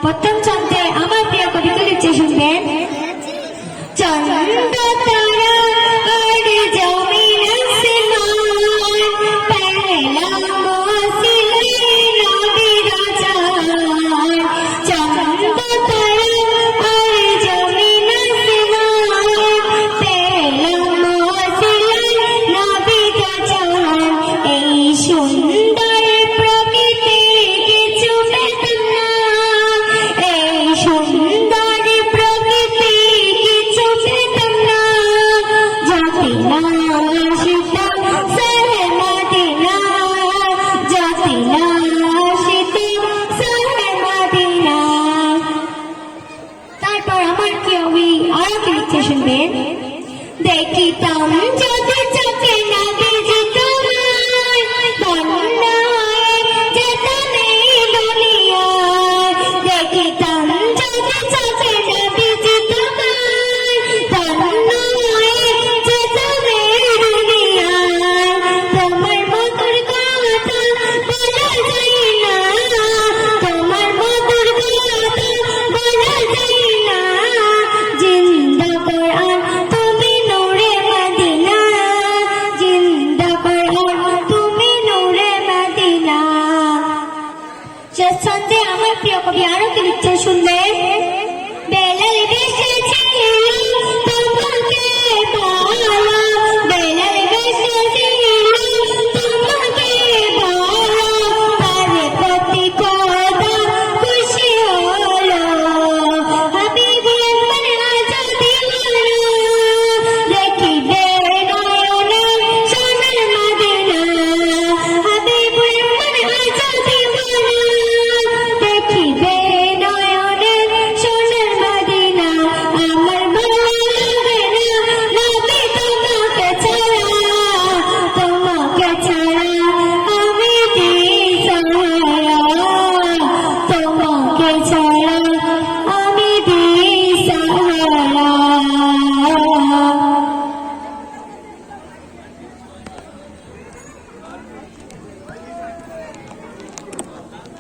প্রথম ছন্দে আমার প্রিয় কবিতা লিখছে, শুনবেন। চন্দ্র তারা আর জমিন আসমান, পহলা মৌসিলে নবী রাজান। চন্দ্র তারা আর জমিন আসমান, পহলা মৌসিলে নবী রাজান। এই সুন্দর প্রকৃতি কিছু পেতাম না, এই সুন্দর প্রকৃতি কিছু পেতাম না, যদি না আসিতাম শহরে মদিনা, যদি না আসিতাম শহরে মদিনা। তারপর আমার কবি আরো কি লিখছে, শুনবেন। দেখিতাম যদি চোখে নবীজি তোমায়, ধন্য হয়ে যেতাম এই দুনিয়ায়। দেখিতাম যদি চোখে নবীজি তোমায়, ধন্য হয়ে যেতাম এই দুনিয়ায়। তোমার মধুর কথা বলা যায় না, তোমার মধুর কথা বলা যায় না। জিন্দা কোরআন তুমি নূরে মদিনা, জিন্দা কোরআন তুমি নূরে মদিনা। শেষ ছন্দে আমার প্রিয় কবি আরো কি লিখছে, শুনবেন। বেলাল ভেসেছিল তোমাকে বলা,